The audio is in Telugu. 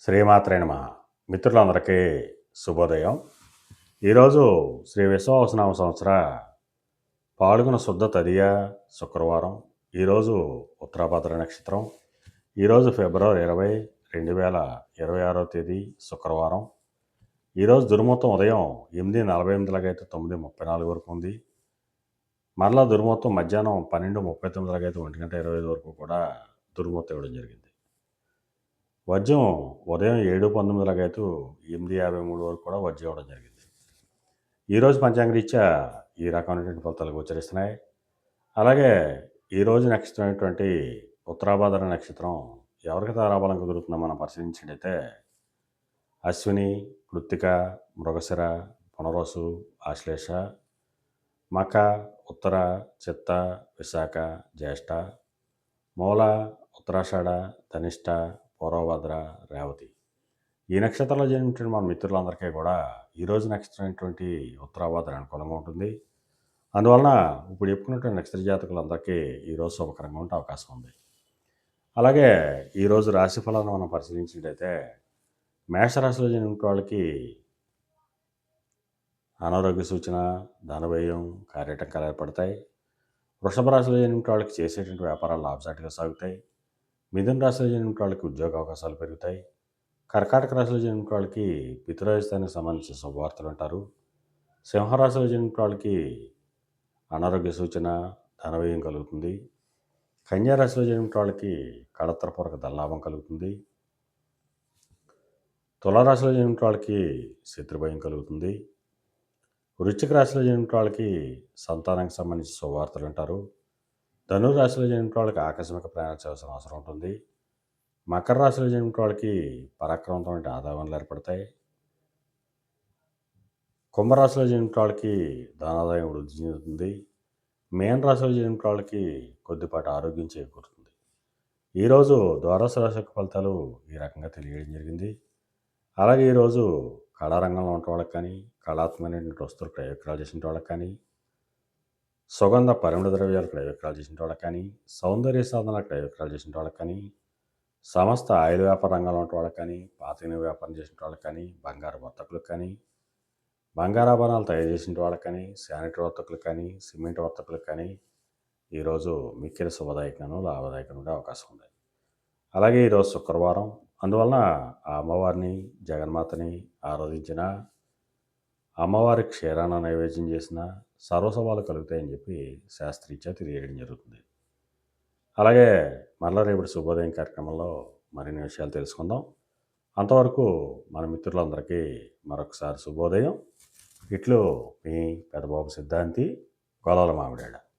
శ్రీమాత్రే నమః. మిత్రులందరికీ శుభోదయం. ఈరోజు శ్రీ విశ్వావసునామ సంవత్సర పాల్గొన శుద్ధ తదియ శుక్రవారం. ఈరోజు ఉత్తరాభద్ర నక్షత్రం. ఈరోజు ఫిబ్రవరి 20, 2026 తేదీ శుక్రవారం. ఈరోజు దుర్ముహూర్తం ఉదయం 8:48 అయితే 9:34 వరకు ఉంది. మరలా దుర్ముహూర్తం మధ్యాహ్నం 12:39 అయితే 1:25 వరకు కూడా దుర్ముహూర్తం ఇవ్వడం జరిగింది. వజ్యం ఉదయం 7:19 అయితే 8:53 వరకు కూడా వజ్యం ఇవ్వడం జరిగింది. ఈరోజు పంచాంగరీత్యా ఈ రకమైనటువంటి ఫలితాలు గోచరిస్తున్నాయి. అలాగే ఈరోజు నక్షత్రం అయినటువంటి ఉత్తరాభాద్ర నక్షత్రం ఎవరికి తారాబలం కుదురుతుందో మనం పరిశీలించినట్టయితే అశ్విని, కృత్తిక, మృగశిర, పునరోసు, ఆశ్లేష, మక, ఉత్తర, చిత్త, విశాఖ, జ్యేష్ఠ, మూల, ఉత్తరాషాఢ, ధనిష్ట, పూర్వభద్ర, రేవతి. ఈ నక్షత్రంలో జన్మించిన మన మిత్రులందరికీ కూడా ఈరోజు నక్షత్రం అయినటువంటి ఉత్తరాభాద్ర అనుకూలంగా ఉంటుంది. అందువలన ఇప్పుడు చెప్పుకున్నటువంటి నక్షత్ర జాతకులందరికీ ఈరోజు శుభకరంగా ఉండే అవకాశం ఉంది. అలాగే ఈరోజు రాశి ఫలాలను మనం పరిశీలించినట్టయితే మేషరాశిలో జన్మించిన వాళ్ళకి అనారోగ్య సూచన, ధనవ్యయం, కార్యటంకాలు ఏర్పడతాయి. వృషభ రాశిలో జన్మించిన వాళ్ళకి చేసేటువంటి వ్యాపారాలు లాభసాటిగా సాగుతాయి. మిథున రాశిలో జన్మించిన వాళ్ళకి ఉద్యోగ అవకాశాలు పెరుగుతాయి. కర్కాటక రాశిలో జన్మించిన వాళ్ళకి పితృరాజస్థానికి సంబంధించిన శుభవార్తలు అంటారు. సింహరాశిలో జన్మించిన వాళ్ళకి అనారోగ్య సూచన, ధనవ్యయం కలుగుతుంది. కన్యారాశిలో జన్మించిన వాళ్ళకి కళత్రపూర్వక ధనలాభం కలుగుతుంది. తులారాశిలో జన్మించిన వాళ్ళకి శత్రుభయం కలుగుతుంది. వృశ్చిక రాశిలో జన్మించిన వాళ్ళకి సంతానానికి సంబంధించిన శుభవార్తలు అంటారు. ధనురాశిలో జన్మించిన వాళ్ళకి ఆకస్మిక ప్రయాణం చేయాల్సిన అవసరం ఉంటుంది. మకర రాశిలో జన్మించిన వాళ్ళకి పరాక్రమవంతమైన ఆదాయాలు ఏర్పడతాయి. కుంభరాశిలో జన్మించిన వాళ్ళకి ధనాదాయం వృద్ధి చెందుతుంది. మీన రాశిలో జన్మించిన వాళ్ళకి కొద్దిపాటి ఆరోగ్యం చేకూరుతుంది. ఈరోజు ద్వాదశ రాశి యొక్క ఫలితాలు ఈ రకంగా తెలియజేయడం జరిగింది. అలాగే ఈరోజు కళారంగంలో ఉన్న వాళ్ళకి కానీ, కళాత్మకమైనటువంటి వస్తువులు క్రయ విక్రయాలు చేసిన వాళ్ళకి కానీ, సుగంధ పరిమళ ద్రవ్యాలు క్రయ విక్రయాలు చేసిన వాళ్ళకి కానీ, సౌందర్య సాధనాలు క్రయ విక్రయాలు చేసిన వాళ్ళకి కానీ, సమస్త ఆయిల్ వ్యాపార రంగంలో ఉన్న వాళ్ళకి కానీ, పాతగిన వ్యాపారం చేసిన వాళ్ళకి కానీ, బంగారు వర్తకులకు కానీ, బంగారాభరణాలు తయారు చేసిన వాళ్ళకి కానీ, శానిటరీ వర్తకులకు కానీ, సిమెంట్ వర్తకులకు కానీ ఈరోజు మిక్కిలి శుభదాయకంగాను లాభదాయకంగా ఉండే అవకాశం ఉంది. అలాగే ఈరోజు శుక్రవారం. అందువలన ఆ అమ్మవారిని, జగన్మాతని ఆరాధించిన, అమ్మవారి క్షీరాన్న నైవేద్యం చేసిన సర్వశుభాలు కలుగుతాయని చెప్పి శాస్త్రీత్యా తెలియజేయడం జరుగుతుంది. అలాగే మరలా రేపటి శుభోదయం కార్యక్రమంలో మరిన్ని విషయాలు తెలుసుకుందాం. అంతవరకు మన మిత్రులందరికీ మరొకసారి శుభోదయం. ఇట్లు మీ పెద్దబాబు సిద్ధాంతి, గొల్లల మామిడాడ.